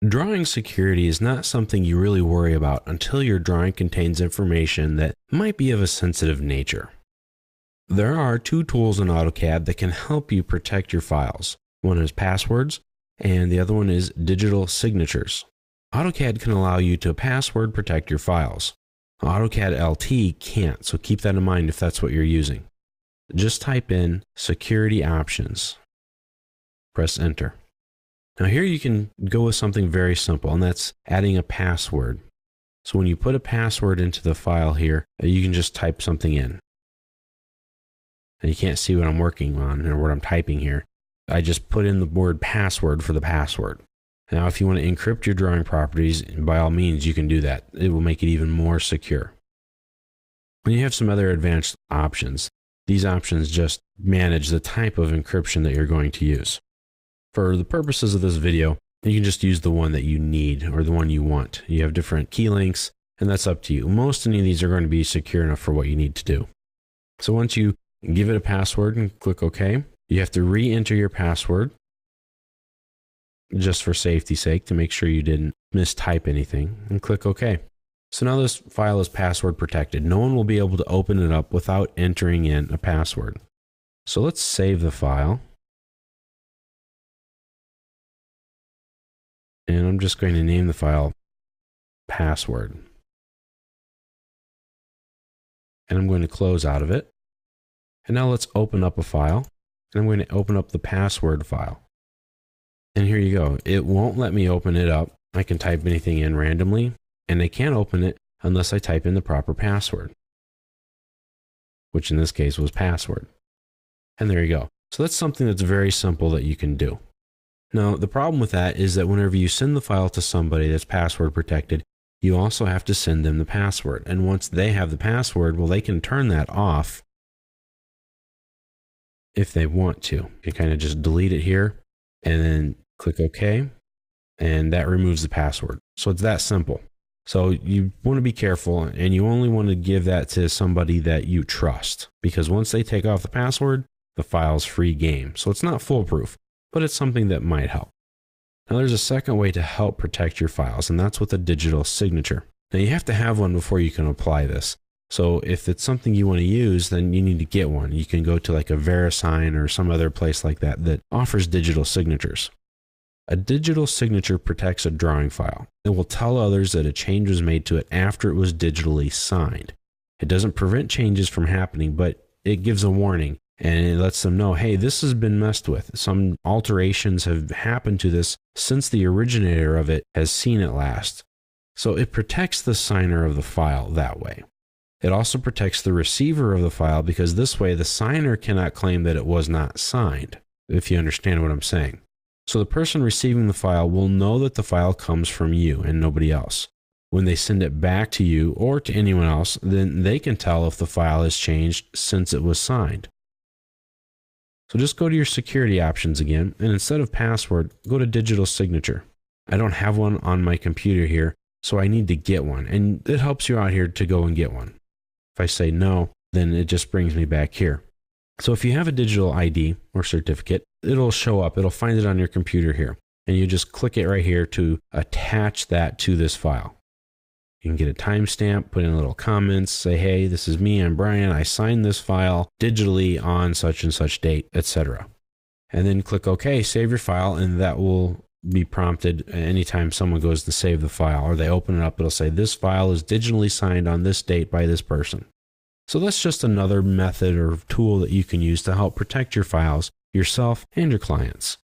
Drawing security is not something you really worry about until your drawing contains information that might be of a sensitive nature. There are two tools in AutoCAD that can help you protect your files. One is passwords, and the other one is digital signatures. AutoCAD can allow you to password protect your files. AutoCAD LT can't, so keep that in mind if that's what you're using. Just type in security options. Press enter. Now here you can go with something very simple, and that's adding a password. So when you put a password into the file here, you can just type something in. And you can't see what I'm working on or what I'm typing here. I just put in the word password for the password. Now if you want to encrypt your drawing properties, by all means you can do that. It will make it even more secure. When you have some other advanced options, these options just manage the type of encryption that you're going to use. For the purposes of this video, you can just use the one that you need or the one you want. You have different key links, and that's up to you. Most any of these are going to be secure enough for what you need to do. So once you give it a password and click OK, you have to re-enter your password just for safety's sake to make sure you didn't mistype anything, and click OK. So now this file is password protected. No one will be able to open it up without entering in a password. So let's save the file. And I'm just going to name the file password. And I'm going to close out of it. And now let's open up a file. And I'm going to open up the password file. And here you go. It won't let me open it up. I can type anything in randomly, and I can't open it unless I type in the proper password, which in this case was password. And there you go. So that's something that's very simple that you can do. Now, the problem with that is that whenever you send the file to somebody that's password protected, you also have to send them the password. And once they have the password, well, they can turn that off if they want to. You can kind of just delete it here and then click OK, and that removes the password. So it's that simple. So you want to be careful, and you only want to give that to somebody that you trust, because once they take off the password, the file's free game. So it's not foolproof, but it's something that might help. Now there's a second way to help protect your files, and that's with a digital signature. Now you have to have one before you can apply this. So if it's something you want to use, then you need to get one. You can go to like a VeriSign or some other place like that that offers digital signatures. A digital signature protects a drawing file. It will tell others that a change was made to it after it was digitally signed. It doesn't prevent changes from happening, but it gives a warning. And it lets them know, hey, this has been messed with. Some alterations have happened to this since the originator of it has seen it last. So it protects the signer of the file that way. It also protects the receiver of the file, because this way the signer cannot claim that it was not signed, if you understand what I'm saying. So the person receiving the file will know that the file comes from you and nobody else. When they send it back to you or to anyone else, then they can tell if the file has changed since it was signed. So just go to your security options again, and instead of password, go to digital signature. I don't have one on my computer here, so I need to get one, and it helps you out here to go and get one. If I say no, then it just brings me back here. So if you have a digital ID or certificate, it'll show up. It'll find it on your computer here, and you just click it right here to attach that to this file. You can get a timestamp, put in little comments, say, hey, this is me, I'm Brian, I signed this file digitally on such and such date, etc. And then click OK, save your file, and that will be prompted anytime someone goes to save the file or they open it up. It'll say this file is digitally signed on this date by this person. So that's just another method or tool that you can use to help protect your files, yourself, and your clients.